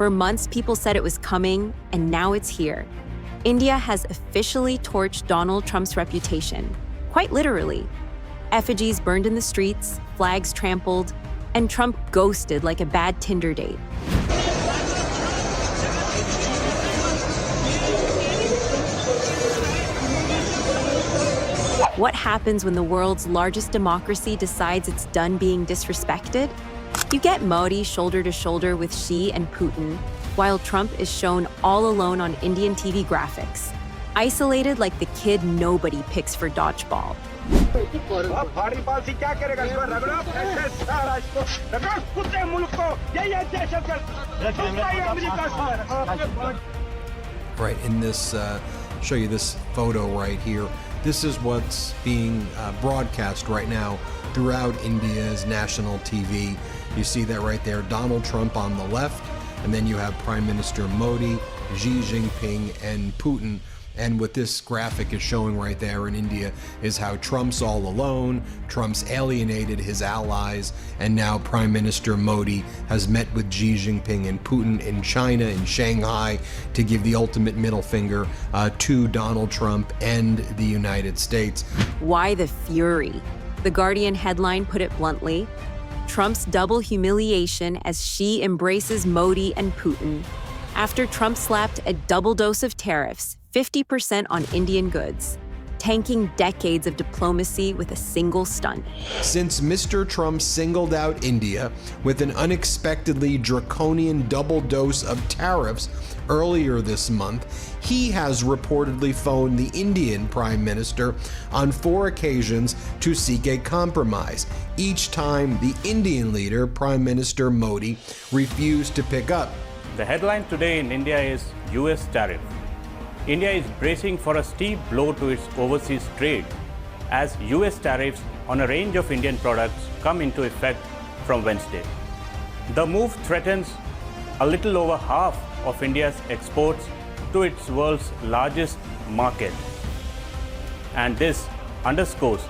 For months, people said it was coming, and now it's here. India has officially torched Donald Trump's reputation, quite literally. Effigies burned in the streets, flags trampled, and Trump ghosted like a bad Tinder date. What happens when the world's largest democracy decides it's done being disrespected? You get Modi shoulder to shoulder with Xi and Putin, while Trump is shown all alone on Indian TV graphics, isolated like the kid nobody picks for dodgeball. Right, in this, show you this photo right here. This is what's being broadcast right now throughout India's national TV. You see that right there, Donald Trump on the left, and then you have Prime Minister Modi, Xi Jinping, and Putin. And what this graphic is showing right there in India is how Trump's all alone, Trump's alienated his allies, and now Prime Minister Modi has met with Xi Jinping and Putin in China, in Shanghai, to give the ultimate middle finger to Donald Trump and the United States. Why the fury? The Guardian headline put it bluntly: Trump's double humiliation as Xi embraces Modi and Putin. After Trump slapped a double dose of tariffs, 50% on Indian goods, tanking decades of diplomacy with a single stunt. Since Mr. Trump singled out India with an unexpectedly draconian double dose of tariffs earlier this month, he has reportedly phoned the Indian Prime Minister on 4 occasions to seek a compromise. Each time, the Indian leader, Prime Minister Modi, refused to pick up. The headline today in India is US tariff. India is bracing for a steep blow to its overseas trade as US tariffs on a range of Indian products come into effect from Wednesday. The move threatens a little over half of India's exports to its world's largest market. And this underscores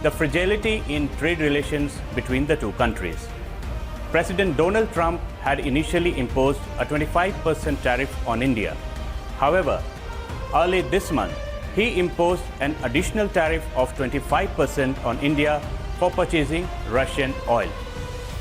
the fragility in trade relations between the two countries. President Donald Trump had initially imposed a 25% tariff on India. However, early this month, he imposed an additional tariff of 25% on India for purchasing Russian oil.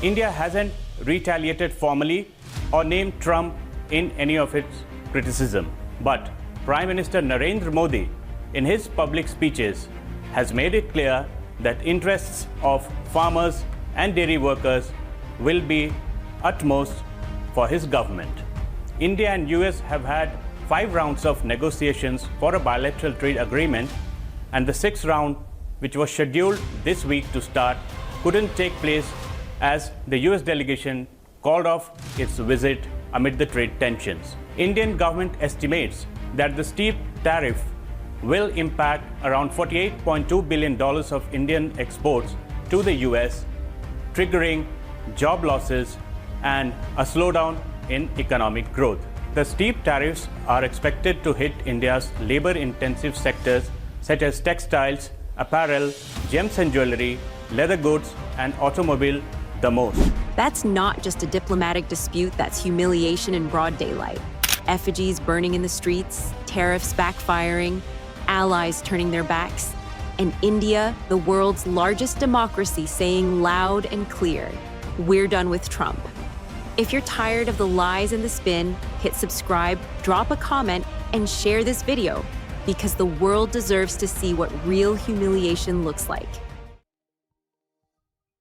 India hasn't retaliated formally or named Trump in any of its criticism, but Prime Minister Narendra Modi, in his public speeches, has made it clear that interests of farmers and dairy workers will be utmost for his government. India and US have had 5 rounds of negotiations for a bilateral trade agreement, and the 6th round, which was scheduled this week to start, couldn't take place as the US delegation called off its visit amid the trade tensions. Indian government estimates that the steep tariff will impact around $48.2 billion of Indian exports to the US, triggering job losses and a slowdown in economic growth. The steep tariffs are expected to hit India's labor-intensive sectors such as textiles, apparel, gems and jewelry, leather goods, and automobile the most. That's not just a diplomatic dispute, that's humiliation in broad daylight. Effigies burning in the streets, tariffs backfiring, allies turning their backs, and India, the world's largest democracy, saying loud and clear, we're done with Trump. If you're tired of the lies and the spin, hit subscribe, drop a comment, and share this video, because the world deserves to see what real humiliation looks like.